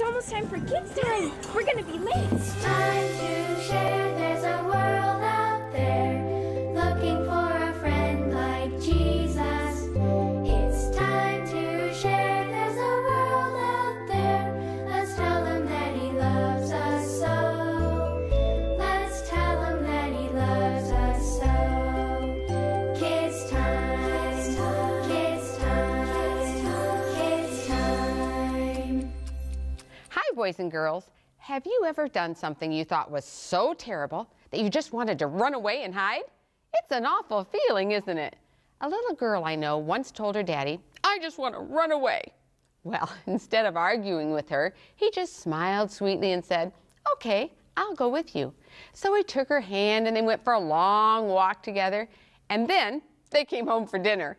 almost time for kids' time. We're gonna be late. It's time to share. There's a world out there looking for a friend like Jesus. It's time to share. There's a world out there. Let's tell him that he loves us so. Let's tell him that he loves us so. Kids time. Kids time. Kids time. Hi, boys and girls. Have you ever done something you thought was so terrible that you just wanted to run away and hide? It's an awful feeling, isn't it? A little girl I know once told her daddy, "I just want to run away." Well, instead of arguing with her, he just smiled sweetly and said, "Okay, I'll go with you." So he took her hand and they went for a long walk together, and then they came home for dinner.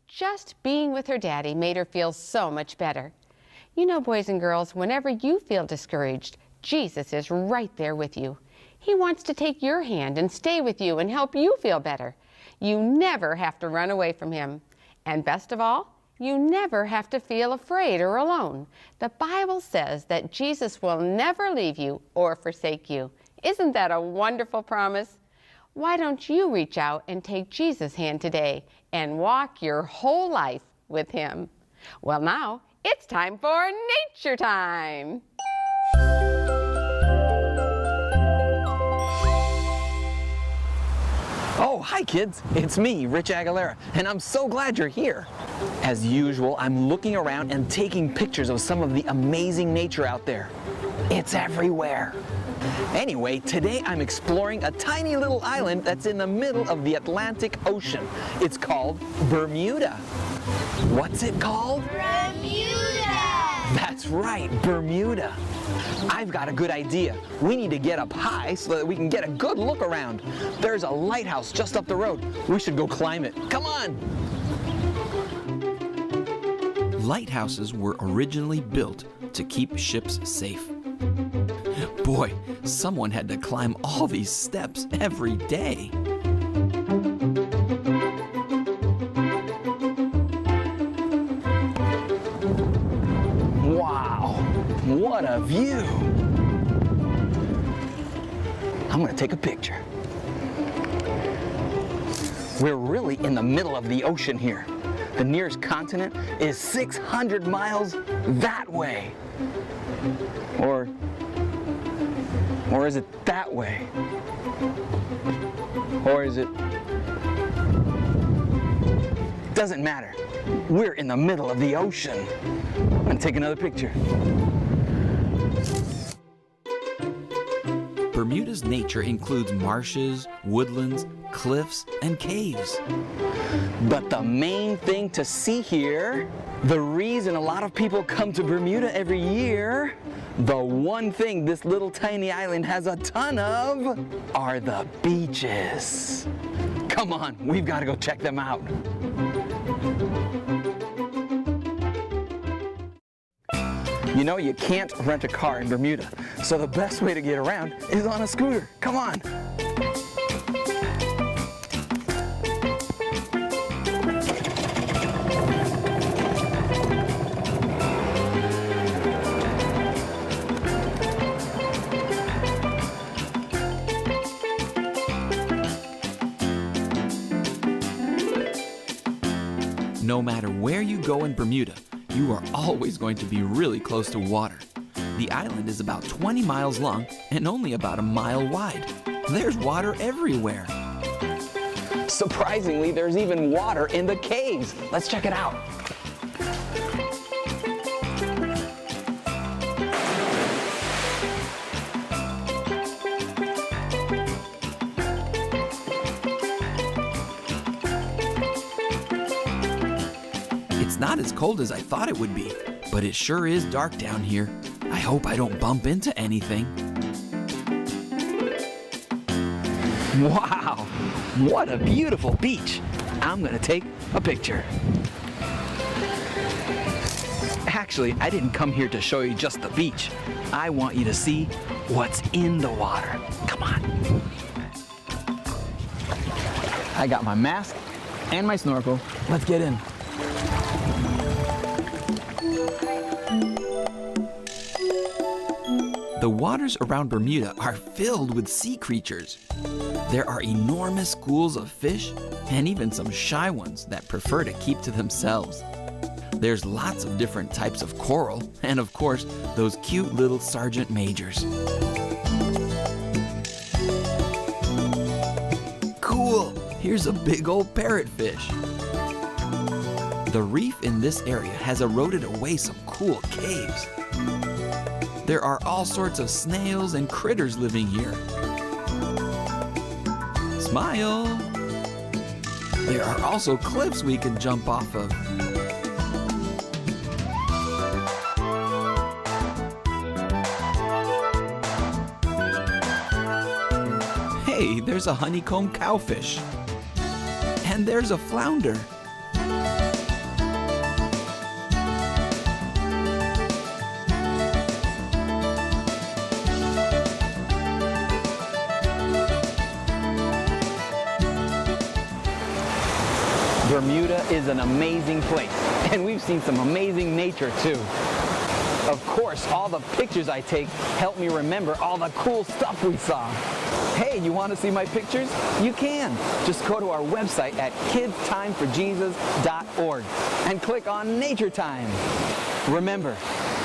Just being with her daddy made her feel so much better. You know, boys and girls, whenever you feel discouraged, Jesus is right there with you. He wants to take your hand and stay with you and help you feel better. You never have to run away from him. And best of all, you never have to feel afraid or alone. The Bible says that Jesus will never leave you or forsake you. Isn't that a wonderful promise? Why don't you reach out and take Jesus' hand today and walk your whole life with him? Well, now it's time for Nature Time. Oh, hi kids, it's me, Rich Aguilera, and I'm so glad you're here. As usual, I'm looking around and taking pictures of some of the amazing nature out there. It's everywhere. Anyway, today I'm exploring a tiny little island that's in the middle of the Atlantic Ocean. It's called Bermuda. What's it called? Bermuda! That's right, Bermuda. I've got a good idea. We need to get up high so that we can get a good look around. There's a lighthouse just up the road. We should go climb it. Come on! Lighthouses were originally built to keep ships safe. Boy, someone had to climb all these steps every day. Wow, what a view! I'm gonna take a picture. We're really in the middle of the ocean here. The nearest continent is 600 miles that way. Or is it that way? Or is it? Doesn't matter. We're in the middle of the ocean. I'm gonna take another picture. Bermuda's nature includes marshes, woodlands, cliffs, and caves. But the main thing to see here, the reason a lot of people come to Bermuda every year, the one thing this little tiny island has a ton of, are the beaches. Come on, we've got to go check them out. You know, you can't rent a car in Bermuda, so the best way to get around is on a scooter. Come on. No matter where you go in Bermuda, you are always going to be really close to water. The island is about 20 miles long and only about a mile wide. There's water everywhere. Surprisingly, there's even water in the caves. Let's check it out. It's not as cold as I thought it would be, but it sure is dark down here. I hope I don't bump into anything. Wow, what a beautiful beach. I'm gonna take a picture. Actually, I didn't come here to show you just the beach. I want you to see what's in the water. Come on. I got my mask and my snorkel. Let's get in. The waters around Bermuda are filled with sea creatures. There are enormous schools of fish and even some shy ones that prefer to keep to themselves. There's lots of different types of coral and, of course, those cute little sergeant majors. Cool! Here's a big old parrotfish. The reef in this area has eroded away some cool caves. There are all sorts of snails and critters living here. Smile! There are also cliffs we can jump off of. Hey, there's a honeycomb cowfish. And there's a flounder. Bermuda is an amazing place, and we've seen some amazing nature too. Of course, all the pictures I take help me remember all the cool stuff we saw. Hey, you want to see my pictures? You can. Just go to our website at kidstimeforjesus.org and click on Nature Time. Remember,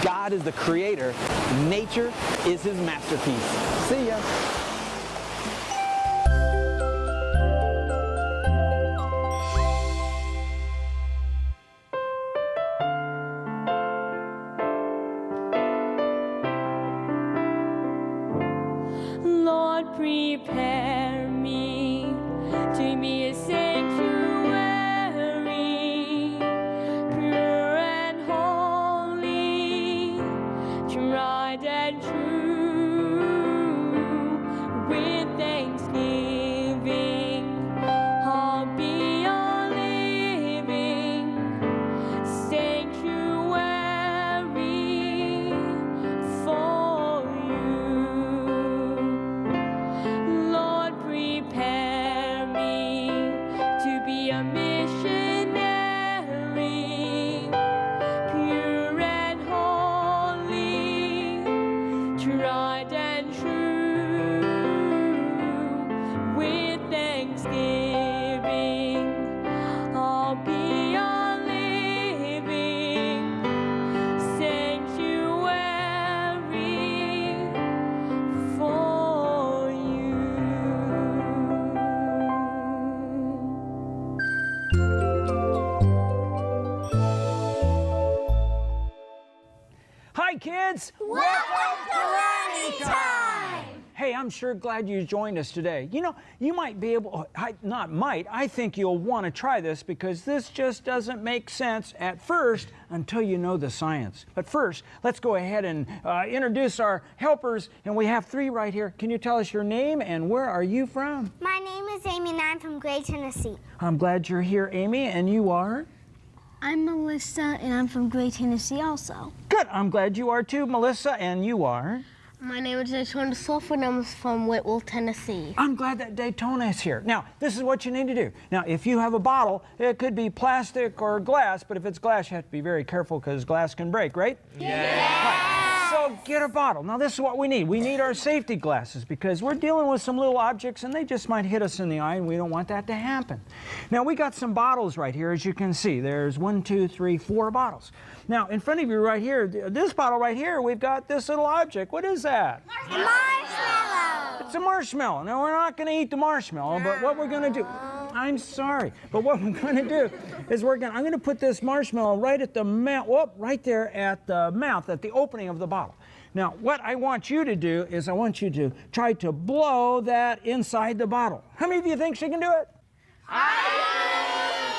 God is the creator. Nature is his masterpiece. See ya. Lord, prepare me to be a sanctuary, pure and holy, tried and true. With thanksgiving, I'll be a living sanctuary for you. Lord, prepare me to be a missionary, pure and holy, tried and true. With thanksgiving, I'll be a living sanctuary for you. Hi, kids! Welcome to Learning Time! Hey, I'm sure glad you joined us today. You know, you might be able, I think you'll want to try this because this just doesn't make sense at first until you know the science. But first, let's go ahead and introduce our helpers, and we have three right here. Can you tell us your name and where are you from? My name is Amy and I'm from Gray, Tennessee. I'm glad you're here, Amy, and you are? I'm Melissa, and I'm from Gray, Tennessee also. Good, I'm glad you are too, Melissa, and you are? My name is Daytona Sulfur, and I'm from Whitwell, Tennessee. I'm glad that Daytona is here. Now, this is what you need to do. Now, if you have a bottle, it could be plastic or glass, but if it's glass, you have to be very careful because glass can break, right? Yeah. So get a bottle. Now, this is what we need. We need our safety glasses because we're dealing with some little objects and they just might hit us in the eye, and we don't want that to happen. Now, we got some bottles right here, as you can see. There's 1, 2, 3, 4 bottles. Now, in front of you right here, this bottle right here, we've got this little object. What is that? Marshmallow! It's a marshmallow. Now, we're not going to eat the marshmallow, but what we're going to do, I'm sorry, but what we're going to do is I'm going to put this marshmallow right at the mouth, right there at the mouth, at the opening of the bottle. Now, what I want you to do is I want you to try to blow that inside the bottle. How many of you think she can do it?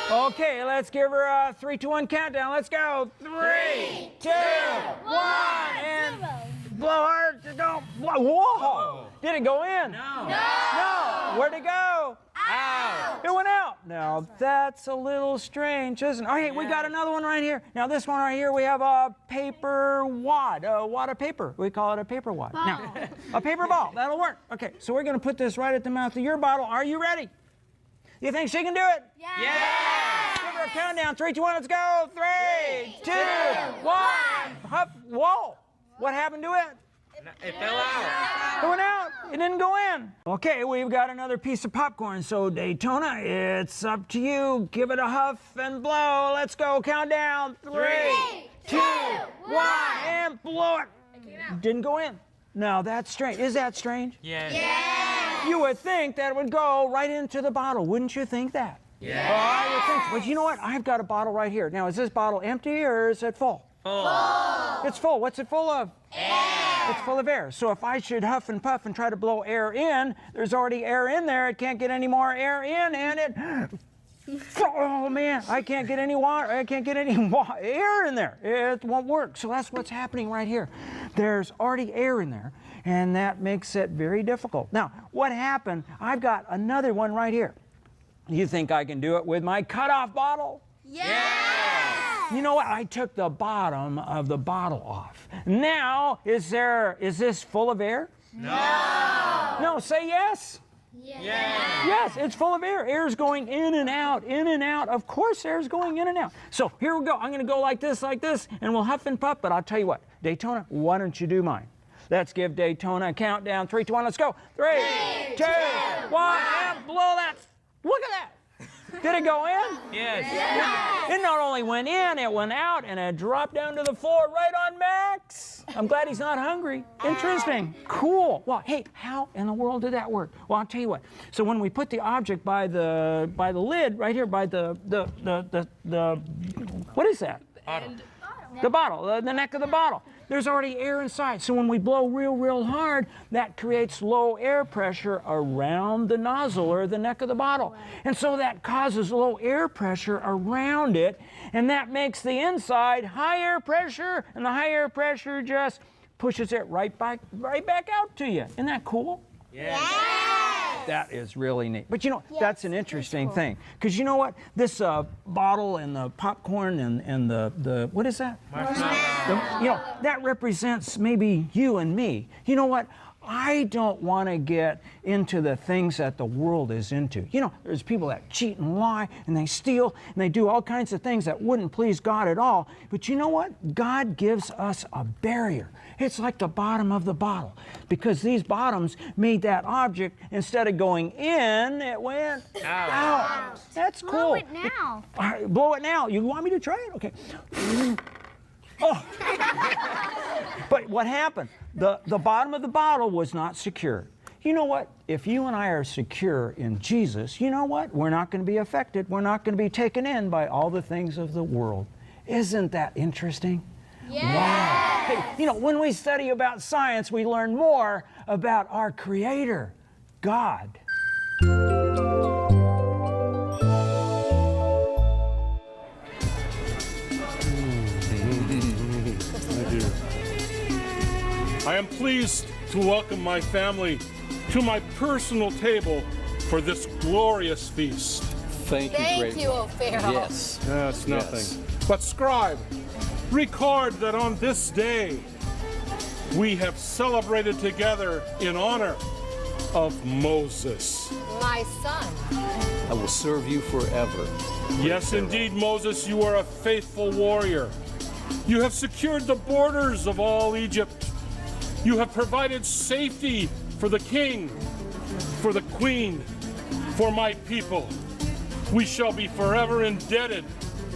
Okay, let's give her a 3, 2, 1 countdown. Let's go. 3, 2, 1, and blow hard. Don't blow. Whoa! Did it go in? No. No. Where'd it go? Out. It went out. Now that's a little strange, isn't it? Okay, we got another one right here. Now this one right here, we have a paper wad, a wad of paper. We call it a paper wad. Now, a paper ball. That'll work. Okay, so we're going to put this right at the mouth of your bottle. Are you ready? You think she can do it? Yeah! Give her a countdown. 3, 2, 1, let's go. 3, 2, 1. Hup. Whoa! What happened to it? It fell out. It went out. It didn't go in. Okay, we've got another piece of popcorn. So Daytona, it's up to you. Give it a huff and blow. Let's go. Count down. 3, 2, 1, and blow it. Didn't go in. Now that's strange. Is that strange? Yes. You would think that it would go right into the bottle. Wouldn't you think that? Yes. Oh, I would think. But you know what? I've got a bottle right here. Now, is this bottle empty or is it full? Full. It's full. What's it full of? Air. It's full of air. So if I should huff and puff and try to blow air in, there's already air in there. It can't get any more air in, and it... Oh, man, I can't get any water. I can't get any air in there. It won't work. So that's what's happening right here. There's already air in there, and that makes it very difficult. Now, what happened? I've got another one right here. You think I can do it with my cutoff bottle? Yes. You know what? I took the bottom of the bottle off. Now, is this full of air? No. No, say yes. Yes. Yes, it's full of air. Air's going in and out, in and out. Of course, air's going in and out. So here we go. I'm going to go like this, and we'll huff and puff. But I'll tell you what, Daytona, why don't you do mine? Let's give Daytona a countdown. 3, 2, 1, let's go. 3, 2, 1, and blow that. Look at that. Did it go in? Yes. It not only went in, it went out, and it dropped down to the floor right on Max. I'm glad he's not hungry. Interesting. Cool. Well, hey, how in the world did that work? Well, I'll tell you what. So when we put the object by the lid, right here, by the what is that? Bottle. The bottle, the neck of the bottle. There's already air inside. So when we blow real hard, that creates low air pressure around the nozzle or the neck of the bottle. And so that causes low air pressure around it, and that makes the inside high air pressure, and the high air pressure just pushes it right back out to you. Isn't that cool? Yes. That is really neat. But you know, that's an interesting thing. Because you know what? This bottle and the popcorn and the what is that? Marshmallow. You know, that represents maybe you and me. You know what? I don't want to get into the things that the world is into. You know, there's people that cheat and lie, and they steal, and they do all kinds of things that wouldn't please God at all. But you know what? God gives us a barrier. It's like the bottom of the bottle, because these bottoms made that object, instead of going in, it went out. That's cool. Blow it now. All right, blow it now. You want me to try it? Okay. Oh. But what happened? The bottom of the bottle was not secure. You know what? If you and I are secure in Jesus, you know what? We're not going to be affected. We're not going to be taken in by all the things of the world. Isn't that interesting? Yes. Wow. Hey, you know, when we study about science, we learn more about our Creator, God. I am pleased to welcome my family to my personal table for this glorious feast. Thank you, great. Thank you, O'Farrell. Yes. That's nothing. Yes. But scribe, record that on this day we have celebrated together in honor of Moses. My son. I will serve you forever. Yes, indeed, Moses, you are a faithful warrior. You have secured the borders of all Egypt. You have provided safety for the king, for the queen, for my people. We shall be forever indebted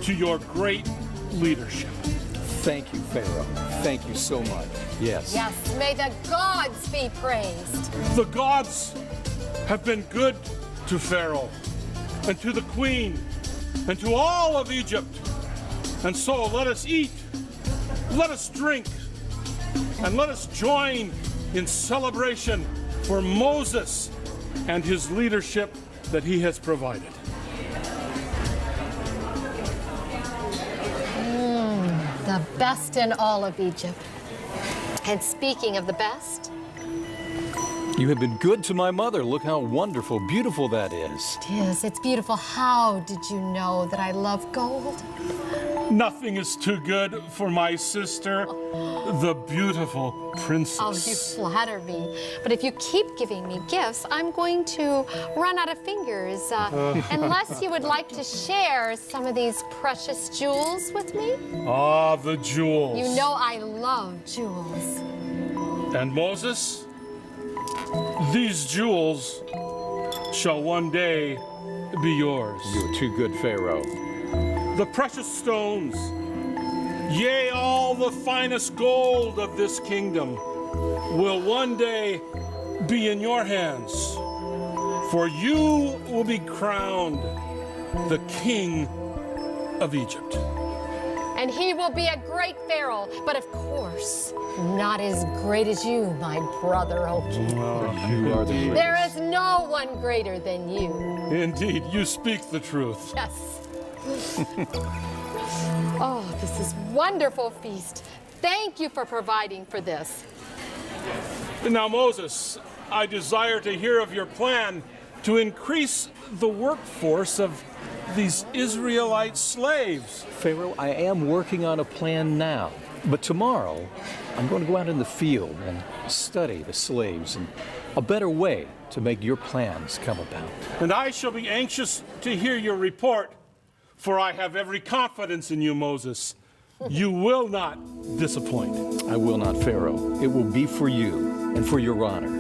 to your great leadership. Thank you, Pharaoh. Thank you so much. Yes. Yes, may the gods be praised. The gods have been good to Pharaoh and to the queen and to all of Egypt. And so let us eat, let us drink, and let us join in celebration for Moses and his leadership that he has provided. The best in all of Egypt. And speaking of the best, You have been good to my mother. Look how wonderful, beautiful that is. it is. It's beautiful. How did you know that I love gold? Nothing is too good for my sister, the beautiful princess. Oh, you flatter me. But if you keep giving me gifts, I'm going to run out of fingers. Unless you would like to share some of these precious jewels with me. Ah, the jewels. You know I love jewels. And Moses, these jewels shall one day be yours. You're too good, Pharaoh. The precious stones, yea, all the finest gold of this kingdom will one day be in your hands. For you will be crowned the king of Egypt. And he will be a great Pharaoh, but of course, not as great as you, my brother, O king. You are the greatest. There is no one greater than you. Indeed, you speak the truth. Yes. Oh, this is wonderful feast. Thank you for providing for this. Now, Moses, I desire to hear of your plan to increase the workforce of these Israelite slaves. Pharaoh, I am working on a plan now. But tomorrow, I'm going to go out in the field and study the slaves and a better way to make your plans come about. And I shall be anxious to hear your report, for I have every confidence in you, Moses. You will not disappoint. I will not, Pharaoh. It will be for you and for your honor.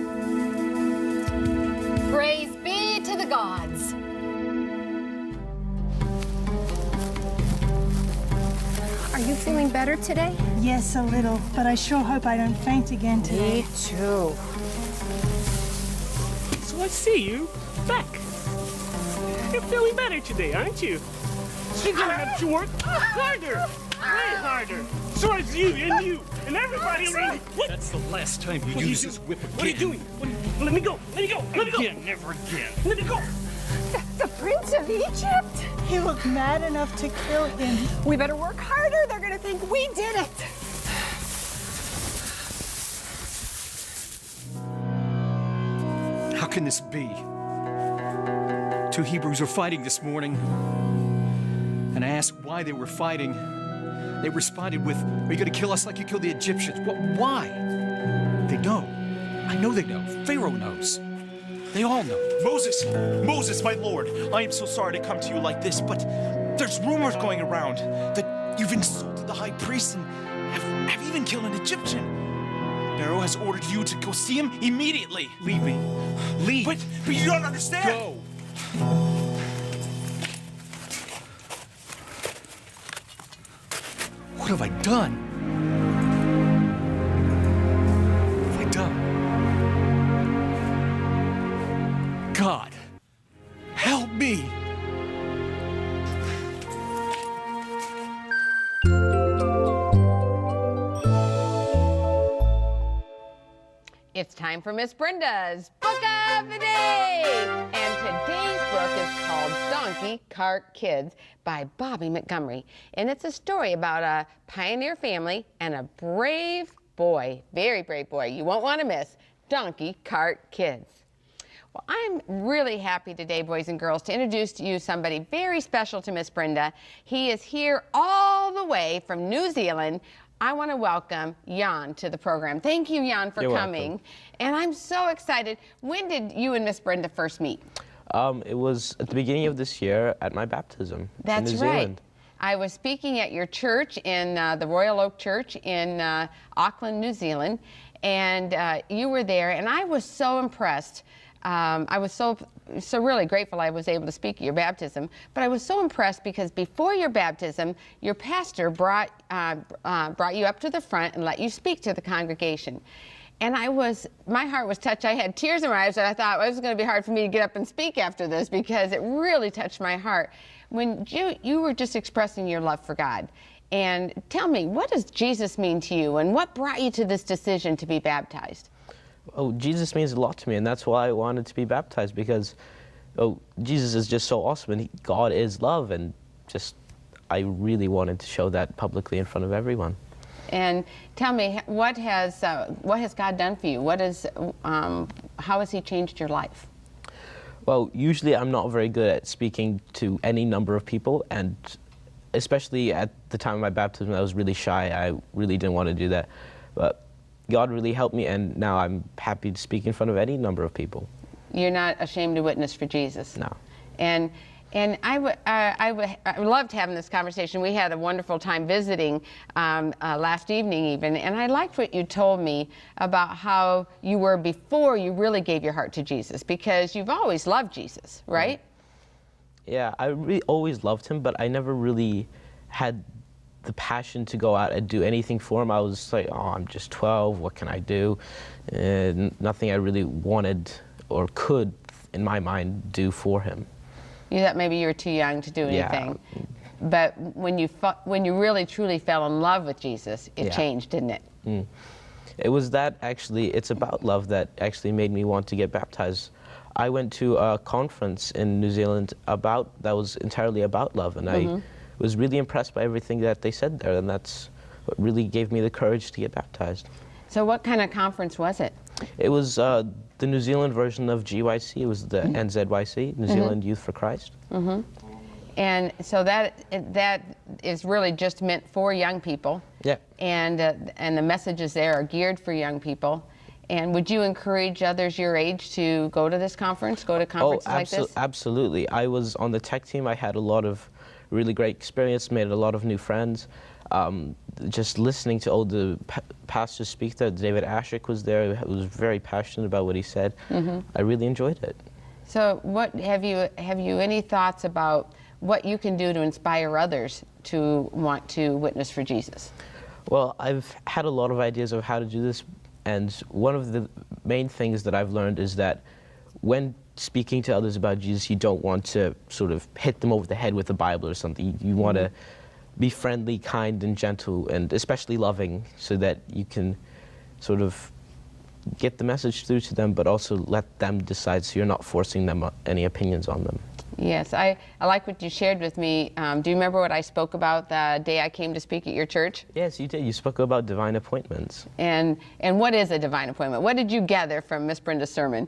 Praise be to the gods. Are you feeling better today? Yes, a little, but I sure hope I don't faint again today. Me too. So I see you back. You're feeling better today, aren't you? You're gonna have to work harder, way harder. So is you and everybody around you. What? That's the last time you use this whip again. What are you doing? Let me go. Let me go. Let me go. Again, never again. Let me go. The Prince of Egypt? He looked mad enough to kill him. We better work harder. They're gonna think we did it. How can this be? 2 Hebrews were fighting this morning, and I asked why they were fighting. They responded with, "Are you going to kill us like you killed the Egyptians?" Why? They know. I know they know. Pharaoh knows. They all know. Moses, my lord, I am so sorry to come to you like this, but there's rumors going around that you've insulted the high priest and have even killed an Egyptian. Pharaoh has ordered you to go see him immediately. Leave me. Leave. But you don't understand. Go. What have I done? What have I done? God, help me! It's time for Miss Brenda's Book of the Day! And today's book is called Donkey Cart Kids by Bobby Montgomery. And it's a story about a pioneer family and a brave boy, very brave boy. You won't want to miss Donkey Cart Kids. Well, I'm really happy today, boys and girls, to introduce to you somebody very special to Miss Brenda. He is here all the way from New Zealand. I want to welcome Jan to the program. Thank you, Jan, for coming. Welcome. And I'm so excited. When did you and Miss Brenda first meet? It was at the beginning of this year at my baptism in New Zealand. I was speaking at your church in the Royal Oak Church in Auckland, New Zealand, and you were there, and I was so impressed. I was so really grateful I was able to speak at your baptism, but I was so impressed because before your baptism, your pastor brought you up to the front and let you speak to the congregation. And my heart was touched. I had tears in my eyes, and I thought it was going to be hard for me to get up and speak after this because it really touched my heart. When you were just expressing your love for God. And tell me, what does Jesus mean to you, and what brought you to this decision to be baptized? Oh, Jesus means a lot to me, and that's why I wanted to be baptized, because Jesus is just so awesome, and God is love, and I really wanted to show that publicly in front of everyone. And tell me, what has God done for you? How has He changed your life? Well, usually I'm not very good at speaking to any number of people, and especially at the time of my baptism, I was really shy. I really didn't want to do that. But God really helped me, and now I'm happy to speak in front of any number of people. You're not ashamed to witness for Jesus? No. And And I loved having this conversation. We had a wonderful time visiting last evening even, and I liked what you told me about how you were before you really gave your heart to Jesus, because you've always loved Jesus, right? Yeah, I really always loved him, but I never really had the passion to go out and do anything for him. I was like, oh, I'm just 12, what can I do? And nothing I really wanted or could, in my mind, do for him. You thought maybe you were too young to do anything. Yeah. But when you really truly fell in love with Jesus, it changed, didn't it? Mm. It was that actually, it's about love that actually made me want to get baptized. I went to a conference in New Zealand that was entirely about love, and I was really impressed by everything that they said there, and that's what really gave me the courage to get baptized. So what kind of conference was it? It was the New Zealand version of GYC. It was the NZYC, New Zealand Youth for Christ. And so that is really just meant for young people. Yeah. And the messages there are geared for young people. And would you encourage others your age to go to this conference, go to conferences like this? Absolutely. I was on the tech team. I had a lot of really great experience, made a lot of new friends. Just listening to all the pastors speak there. David Ashik was there. He was very passionate about what he said. I really enjoyed it. So what have you any thoughts about what you can do to inspire others to want to witness for Jesus? Well, I've had a lot of ideas of how to do this, and one of the main things that I've learned is that when speaking to others about Jesus, you don't want to sort of hit them over the head with the Bible or something. You want to be friendly, kind, and gentle, and especially loving, so that you can sort of get the message through to them, but also let them decide, so you're not forcing them any opinions on them. Yes, I like what you shared with me. Do you remember what I spoke about the day I came to speak at your church? Yes, you did. You spoke about divine appointments. And what is a divine appointment? What did you gather from Miss Brenda's sermon?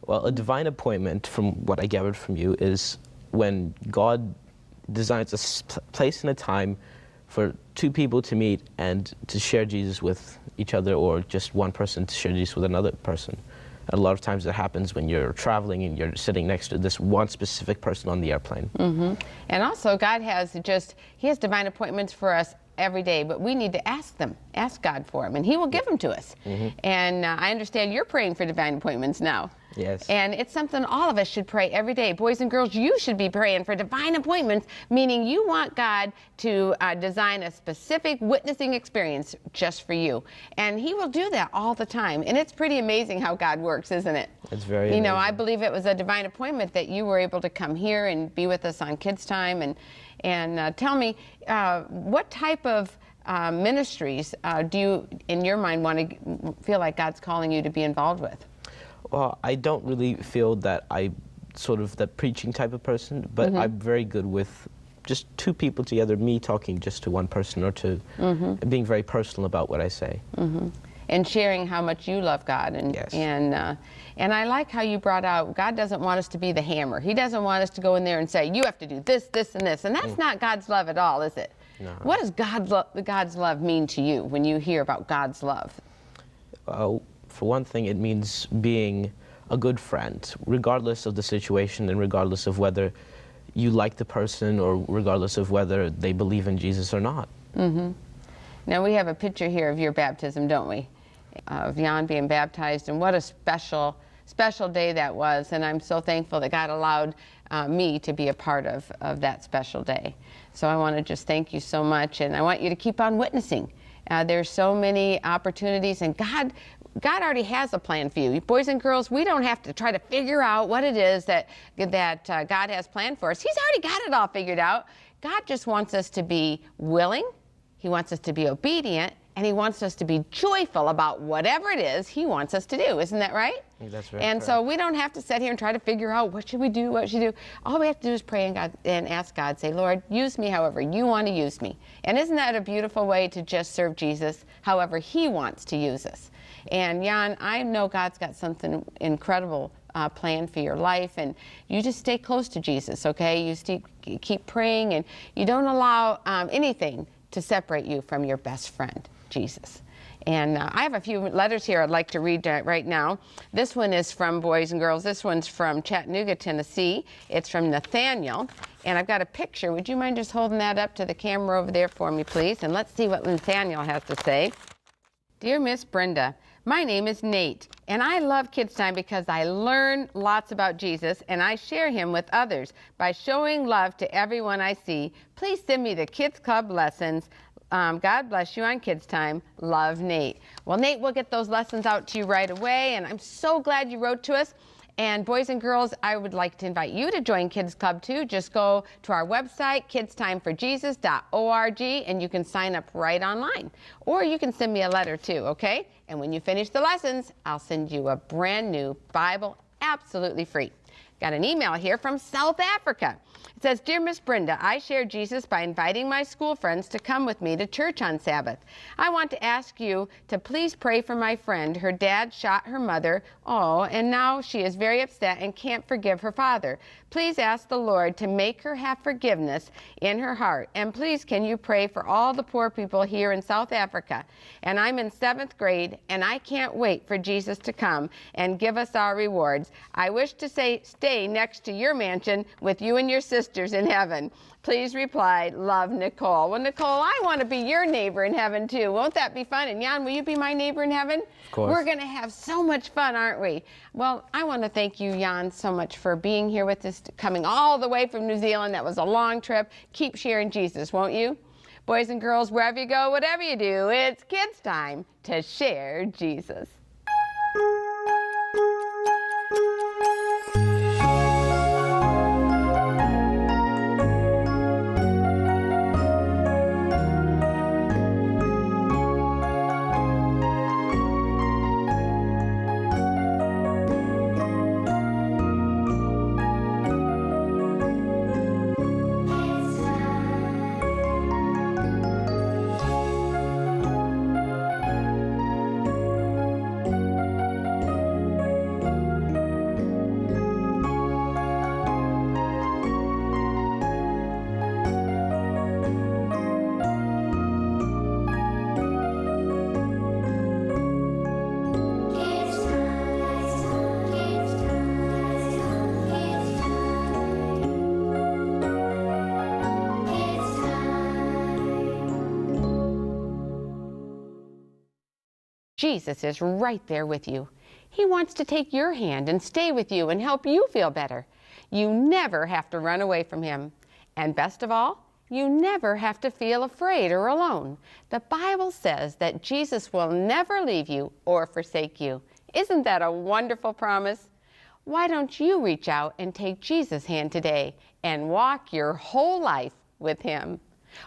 Well, a divine appointment, from what I gathered from you, is when God designs a place and a time for two people to meet and to share Jesus with each other, or just one person to share Jesus with another person. And a lot of times it happens when you're traveling and you're sitting next to this one specific person on the airplane. And also God has He has divine appointments for us every day, but we need to ask God for them, and He will give them to us. And I understand you're praying for divine appointments now. Yes. And it's something all of us should pray every day. Boys and girls, you should be praying for divine appointments, meaning you want God to design a specific witnessing experience just for you. And He will do that all the time. And it's pretty amazing how God works, isn't it? It's very amazing. You know, amazing. I believe it was a divine appointment that you were able to come here and be with us on Kids Time. And tell me, what type of ministries do you, in your mind, want to feel like God's calling you to be involved with? Well, I don't really feel that I'm sort of the preaching type of person, but I'm very good with just two people together, me talking just to one person or two, and being very personal about what I say. And sharing how much you love God. And I like how you brought out, God doesn't want us to be the hammer. He doesn't want us to go in there and say, you have to do this, this, and this. And that's not God's love at all, is it? No. What does God's love mean to you when you hear about God's love? For one thing, it means being a good friend, regardless of the situation and regardless of whether you like the person or regardless of whether they believe in Jesus or not. Now, we have a picture here of your baptism, don't we? Of Jan being baptized, and what a special day that was. And I'm so thankful that God allowed me to be a part of that special day. So I want to just thank you so much, and I want you to keep on witnessing. There's so many opportunities, and God already has a plan for you. Boys and girls, we don't have to try to figure out what it is that God has planned for us. He's already got it all figured out. God just wants us to be willing. He wants us to be obedient, and He wants us to be joyful about whatever it is He wants us to do. Isn't that right? That's right. And so we don't have to sit here and try to figure out what should we do, what should we do. All we have to do is pray and ask God, say, Lord, use me however you want to use me. And isn't that a beautiful way to just serve Jesus however He wants to use us? And Jan, I know God's got something incredible planned for your life, and you just stay close to Jesus, okay? You keep praying, and you don't allow anything to separate you from your best friend, Jesus. And I have a few letters here I'd like to read right now. This one is from Boys and Girls. This one's from Chattanooga, Tennessee. It's from Nathaniel. And I've got a picture. Would you mind just holding that up to the camera over there for me, please? And let's see what Nathaniel has to say. Dear Miss Brenda, my name is Nate, and I love Kids Time because I learn lots about Jesus and I share him with others by showing love to everyone I see. Please send me the Kids Club lessons. God bless you on Kids Time. Love, Nate. Well, Nate, we'll get those lessons out to you right away, and I'm so glad you wrote to us. And boys and girls, I would like to invite you to join Kids Club too. Just go to our website, kidstimeforjesus.org, and you can sign up right online. Or you can send me a letter too, okay? And when you finish the lessons, I'll send you a brand new Bible absolutely free. Got an email here from South Africa. It says, Dear Miss Brenda, I share Jesus by inviting my school friends to come with me to church on Sabbath. I want to ask you to please pray for my friend. Her dad shot her mother. Oh, and now she is very upset and can't forgive her father. Please ask the Lord to make her have forgiveness in her heart. And please, can you pray for all the poor people here in South Africa? And I'm in 7th grade, and I can't wait for Jesus to come and give us our rewards. I wish to stay next to your mansion with you and your sisters in heaven. Please reply, love, Nicole. Well, Nicole, I want to be your neighbor in heaven too. Won't that be fun? And Jan, will you be my neighbor in heaven? Of course. We're going to have so much fun, aren't we? Well, I want to thank you, Jan, so much for being here with us, coming all the way from New Zealand. That was a long trip. Keep sharing Jesus, won't you? Boys and girls, wherever you go, whatever you do, it's kids' time to share Jesus. Jesus is right there with you. He wants to take your hand and stay with you and help you feel better. You never have to run away from him. And best of all, you never have to feel afraid or alone. The Bible says that Jesus will never leave you or forsake you. Isn't that a wonderful promise? Why don't you reach out and take Jesus' hand today and walk your whole life with him?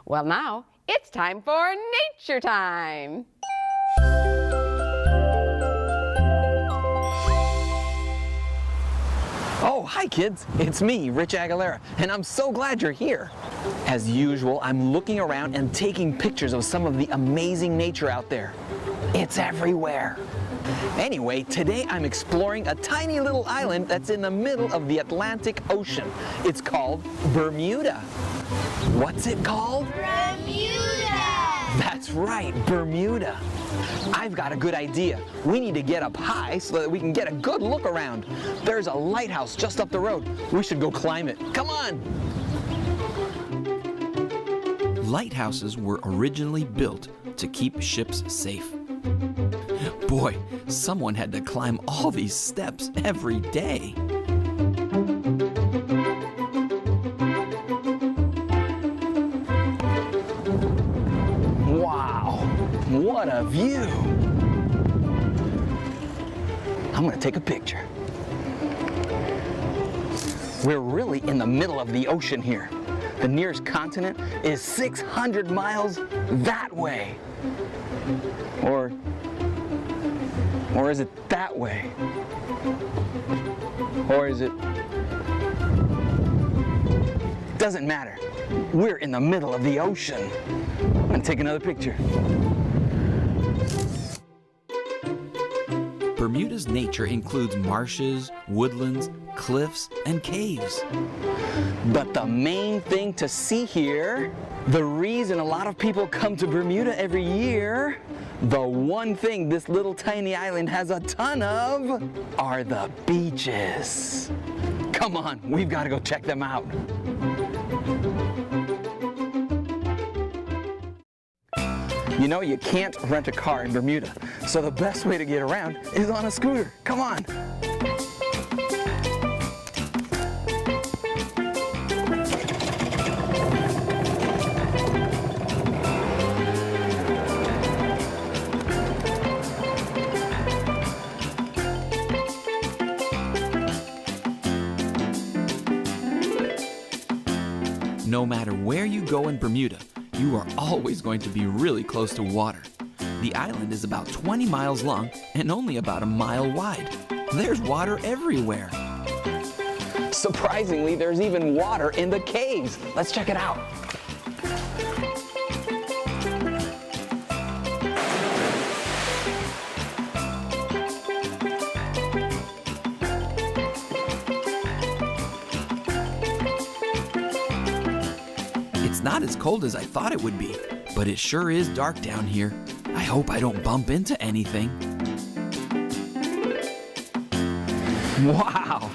Well, now it's time for Nature Time. Oh, hi kids, it's me, Rich Aguilera, and I'm so glad you're here. As usual, I'm looking around and taking pictures of some of the amazing nature out there. It's everywhere. Anyway, today I'm exploring a tiny little island that's in the middle of the Atlantic Ocean. It's called Bermuda. What's it called? Bermuda! That's right, Bermuda. I've got a good idea. We need to get up high so that we can get a good look around. There's a lighthouse just up the road. We should go climb it. Come on! Lighthouses were originally built to keep ships safe. Boy, someone had to climb all these steps every day. Wow, what a view! I'm gonna take a picture. We're really in the middle of the ocean here. The nearest continent is 600 miles that way. Or is it that way? Or is it? Doesn't matter. We're in the middle of the ocean. I'm gonna take another picture. Bermuda's nature includes marshes, woodlands, cliffs, and caves. But the main thing to see here, the reason a lot of people come to Bermuda every year, the one thing this little tiny island has a ton of, are the beaches. Come on, we've got to go check them out. You know, you can't rent a car in Bermuda, so the best way to get around is on a scooter. Come on. No matter where you go in Bermuda, you are always going to be really close to water. The island is about 20 miles long and only about a mile wide. There's water everywhere. Surprisingly, there's even water in the caves. Let's check it out. It's not as cold as I thought it would be, but it sure is dark down here. I hope I don't bump into anything. Wow,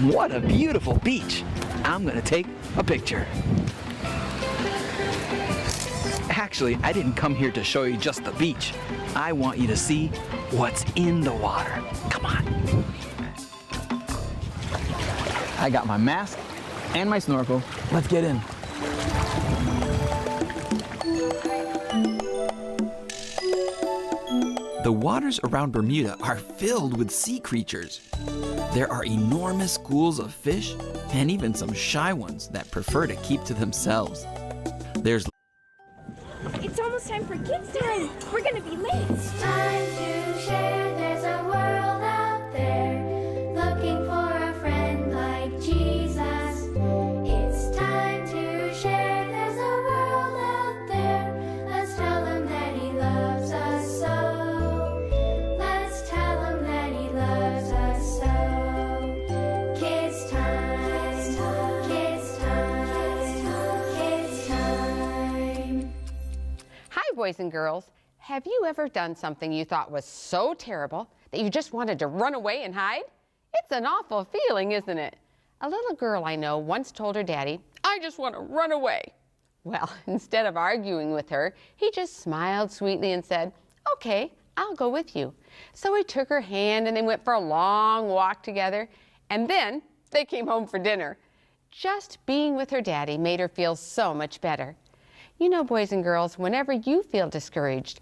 what a beautiful beach. I'm gonna take a picture. Actually, I didn't come here to show you just the beach. I want you to see what's in the water. Come on. I got my mask and my snorkel. Let's get in. The waters around Bermuda are filled with sea creatures. There are enormous schools of fish and even some shy ones that prefer to keep to themselves. There's It's almost time for kids' time. We're gonna be late. It's time to share. There's a world out there looking for a friend like Jesus. It's time to share. There's a world out there. Let's tell him that he loves us so. Let's tell him that he loves us so. Kids time. Kids time. Kids time. Hi, boys and girls. Have you ever done something you thought was so terrible that you just wanted to run away and hide? It's an awful feeling, isn't it? A little girl I know once told her daddy, "I just want to run away." Well, instead of arguing with her, he just smiled sweetly and said, "Okay, I'll go with you." So he took her hand and they went for a long walk together, and then they came home for dinner. Just being with her daddy made her feel so much better. You know, boys and girls, whenever you feel discouraged,